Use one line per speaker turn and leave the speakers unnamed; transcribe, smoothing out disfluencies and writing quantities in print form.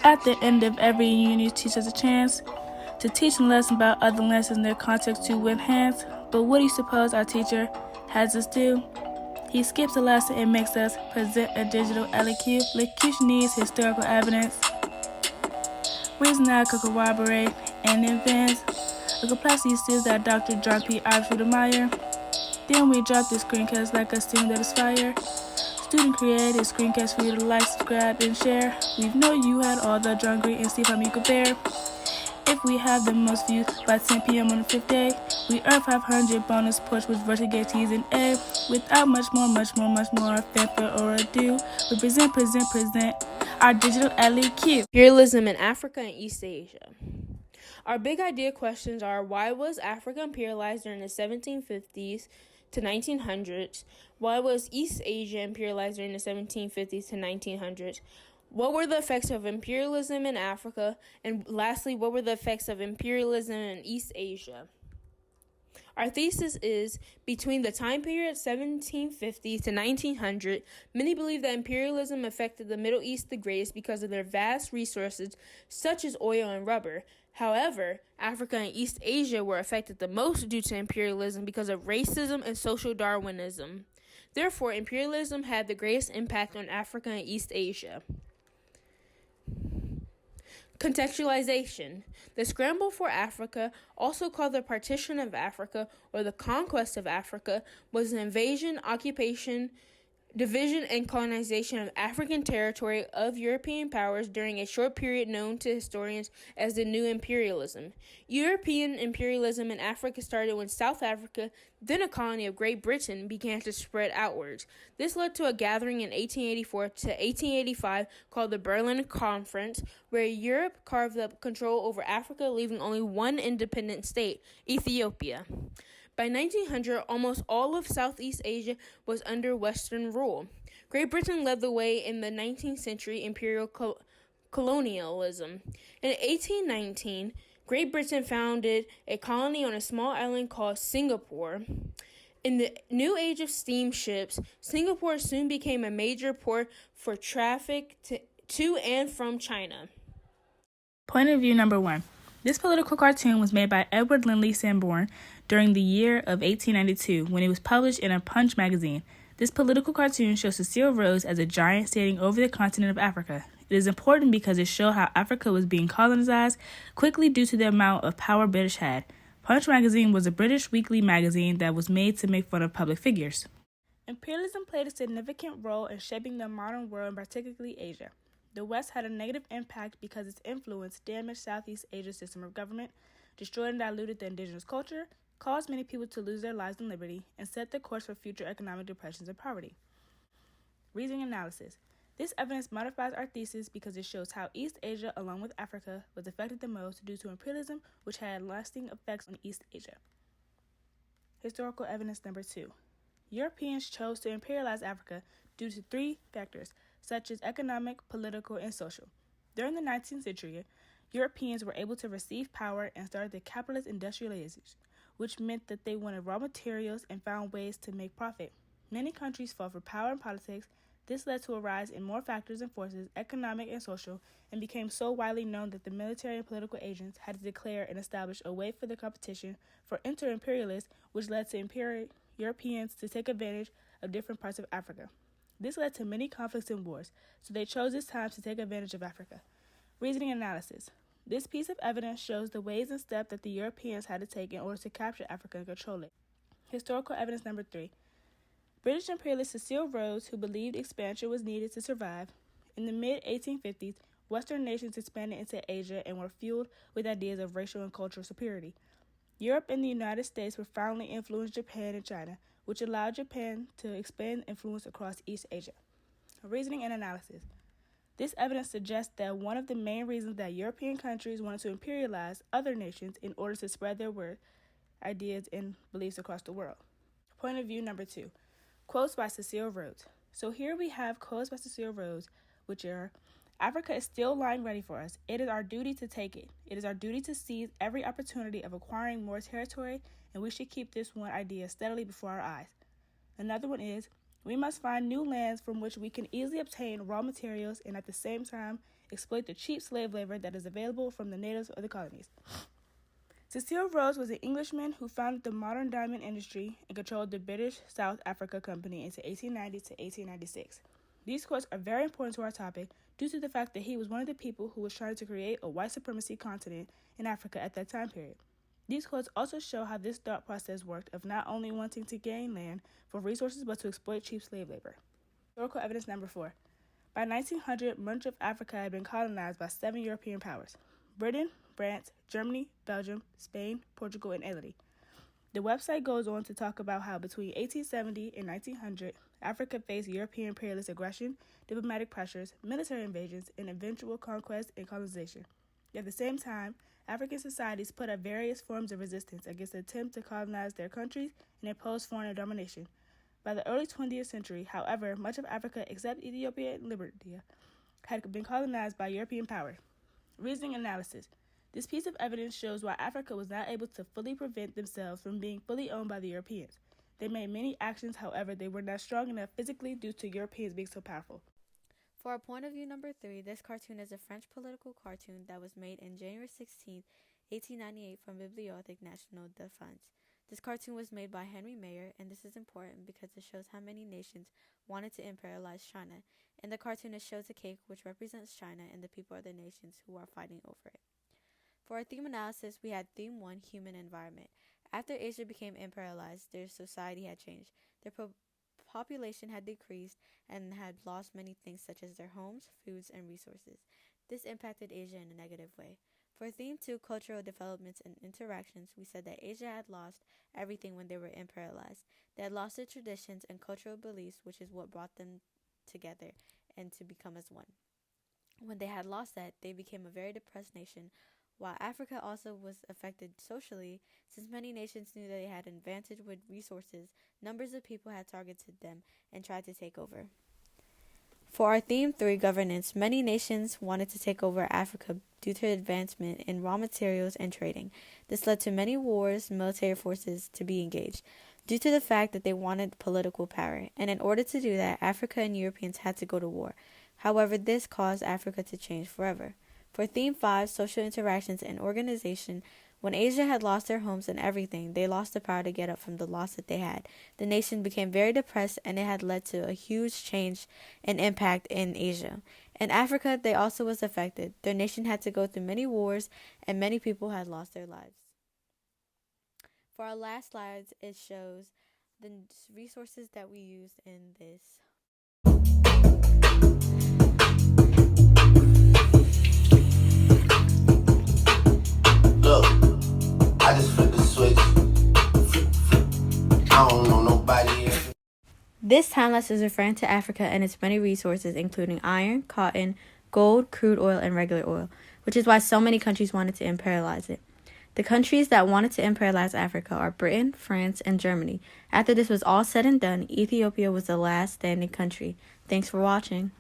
At the end of every unit, teaches a chance to teach a lesson about other lessons in their context to enhance. But what do you suppose our teacher has us do? He skips a lesson and makes us present a digital elocution needs historical evidence, reason that could corroborate and advance a complexity skills that Dr. John P. Ives would admire. Then we drop the screencast like a student that is fire. Student created a screencast for you to like, subscribe, and share. We know you had all the jungry and see how you could bear. If we have the most views by 10 p.m. on the 5th day, we earn 500 bonus points with virtual guarantees in A. Without much more fanfare or ado, we present our digital LEQ.
Imperialism in Africa and East Asia. Our big idea questions are: why was Africa imperialized during the 1750s to 1900s? Why was East Asia imperialized during the 1750s to 1900s? What were the effects of imperialism in Africa? And lastly, what were the effects of imperialism in East Asia? Our thesis is, between the time period 1750 to 1900, many believe that imperialism affected the Middle East the greatest because of their vast resources such as oil and rubber. However, Africa and East Asia were affected the most due to imperialism because of racism and social Darwinism. Therefore, imperialism had the greatest impact on Africa and East Asia. Contextualization. The scramble for Africa, also called the partition of Africa or the conquest of Africa, was an invasion, occupation, division, and colonization of African territory of European powers during a short period known to historians as the New Imperialism. European imperialism in Africa started when South Africa, then a colony of Great Britain, began to spread outwards. This led to a gathering in 1884 to 1885 called the Berlin Conference, where Europe carved up control over Africa, leaving only one independent state, Ethiopia. By 1900, almost all of Southeast Asia was under Western rule. Great Britain led the way in the 19th century imperial colonialism. In 1819, Great Britain founded a colony on a small island called Singapore. In the new age of steamships, Singapore soon became a major port for traffic to and from China.
Point of view number 1. This political cartoon was made by Edward Linley Sanborn during the year of 1892 when it was published in a Punch magazine. This political cartoon shows Cecile Rose as a giant standing over the continent of Africa. It is important because it shows how Africa was being colonized quickly due to the amount of power British had. Punch magazine was a British weekly magazine that was made to make fun of public figures. Imperialism played a significant role in shaping the modern world, and particularly Asia. The West had a negative impact because its influence damaged Southeast Asia's system of government, destroyed and diluted the indigenous culture, caused many people to lose their lives and liberty, and set the course for future economic depressions and poverty. Reasoning analysis. This evidence modifies our thesis because it shows how East Asia, along with Africa, was affected the most due to imperialism, which had lasting effects on East Asia. Historical evidence number 2. Europeans chose to imperialize Africa due to 3 factors, such as economic, political, and social. During the 19th century, Europeans were able to receive power and start the capitalist industrialization, which meant that they wanted raw materials and found ways to make profit. Many countries fought for power and politics. This led to a rise in more factors and forces, economic and social, and became so widely known that the military and political agents had to declare and establish a way for the competition for inter-imperialists, which led to Europeans to take advantage of different parts of Africa. This led to many conflicts and wars, so they chose this time to take advantage of Africa. Reasoning analysis. This piece of evidence shows the ways and steps that the Europeans had to take in order to capture Africa and control it. Historical evidence number 3. British imperialist Cecile Rose, who believed expansion was needed to survive. In the mid-1850s, Western nations expanded into Asia and were fueled with ideas of racial and cultural superiority. Europe and the United States profoundly influenced Japan and China, which allowed Japan to expand influence across East Asia. Reasoning and analysis. This evidence suggests that one of the main reasons that European countries wanted to imperialize other nations in order to spread their ideas, and beliefs across the world. Point of view number 2. Quotes by Cecile Rose. So here we have quotes by Cecile Rose, which are, Africa is still lying ready for us. It is our duty to take it. It is our duty to seize every opportunity of acquiring more territory, and we should keep this one idea steadily before our eyes. Another one is, We must find new lands from which we can easily obtain raw materials and at the same time exploit the cheap slave labor that is available from the natives of the colonies. Cecile Rose was an Englishman who founded the modern diamond industry and controlled the British South Africa Company into 1890 to 1896. These quotes are very important to our topic due to the fact that he was one of the people who was trying to create a white supremacy continent in Africa at that time period. These quotes also show how this thought process worked of not only wanting to gain land for resources but to exploit cheap slave labor. Historical evidence number 4. By 1900, much of Africa had been colonized by 7 European powers: Britain, France, Germany, Belgium, Spain, Portugal, and Italy. The website goes on to talk about how between 1870 and 1900, Africa faced European imperialist aggression, diplomatic pressures, military invasions, and eventual conquest and colonization. At the same time, African societies put up various forms of resistance against the attempt to colonize their countries and impose foreign domination. By the early 20th century, however, much of Africa except Ethiopia and Libya had been colonized by European power. Reasoning analysis. This piece of evidence shows why Africa was not able to fully prevent themselves from being fully owned by the Europeans. They made many actions, however, they were not strong enough physically due to Europeans being so powerful.
For our point of view number 3, this cartoon is a French political cartoon that was made in January 16, 1898 from Bibliothèque Nationale de France. This cartoon was made by Henry Mayer, and this is important because it shows how many nations wanted to imperialize China. In the cartoon, it shows a cake which represents China, and the people are the nations who are fighting over it. For our theme analysis, we had Theme 1, Human Environment. After Asia became imperialized, their society had changed. Their population had decreased and had lost many things such as their homes, foods, and resources. This impacted Asia in a negative way. For Theme 2, Cultural Developments and Interactions, we said that Asia had lost everything when they were imperialized. They had lost their traditions and cultural beliefs, which is what brought them together and to become as one. When they had lost that, they became a very depressed nation, while Africa also was affected socially, since many nations knew that they had an advantage with resources. Numbers of people had targeted them and tried to take over. For our Theme 3, Governance, many nations wanted to take over Africa due to advancement in raw materials and trading. This led to many wars and military forces to be engaged, due to the fact that they wanted political power, and in order to do that, Africa and Europeans had to go to war. However, this caused Africa to change forever. For Theme 5, Social Interactions and Organization, when Asia had lost their homes and everything, they lost the power to get up from the loss that they had. The nation became very depressed, and it had led to a huge change and impact in Asia. In Africa, they also was affected. Their nation had to go through many wars, and many people had lost their lives. For our last slides, it shows the resources that we used in this.
Look, I just flipped the switch. I don't know nobody else.
This time lapse is referring to Africa and its many resources, including iron, cotton, gold, crude oil, and regular oil, which is why so many countries wanted to imperialize it. The countries that wanted to imperialize Africa are Britain, France, and Germany. After this was all said and done, Ethiopia was the last standing country. Thanks for watching.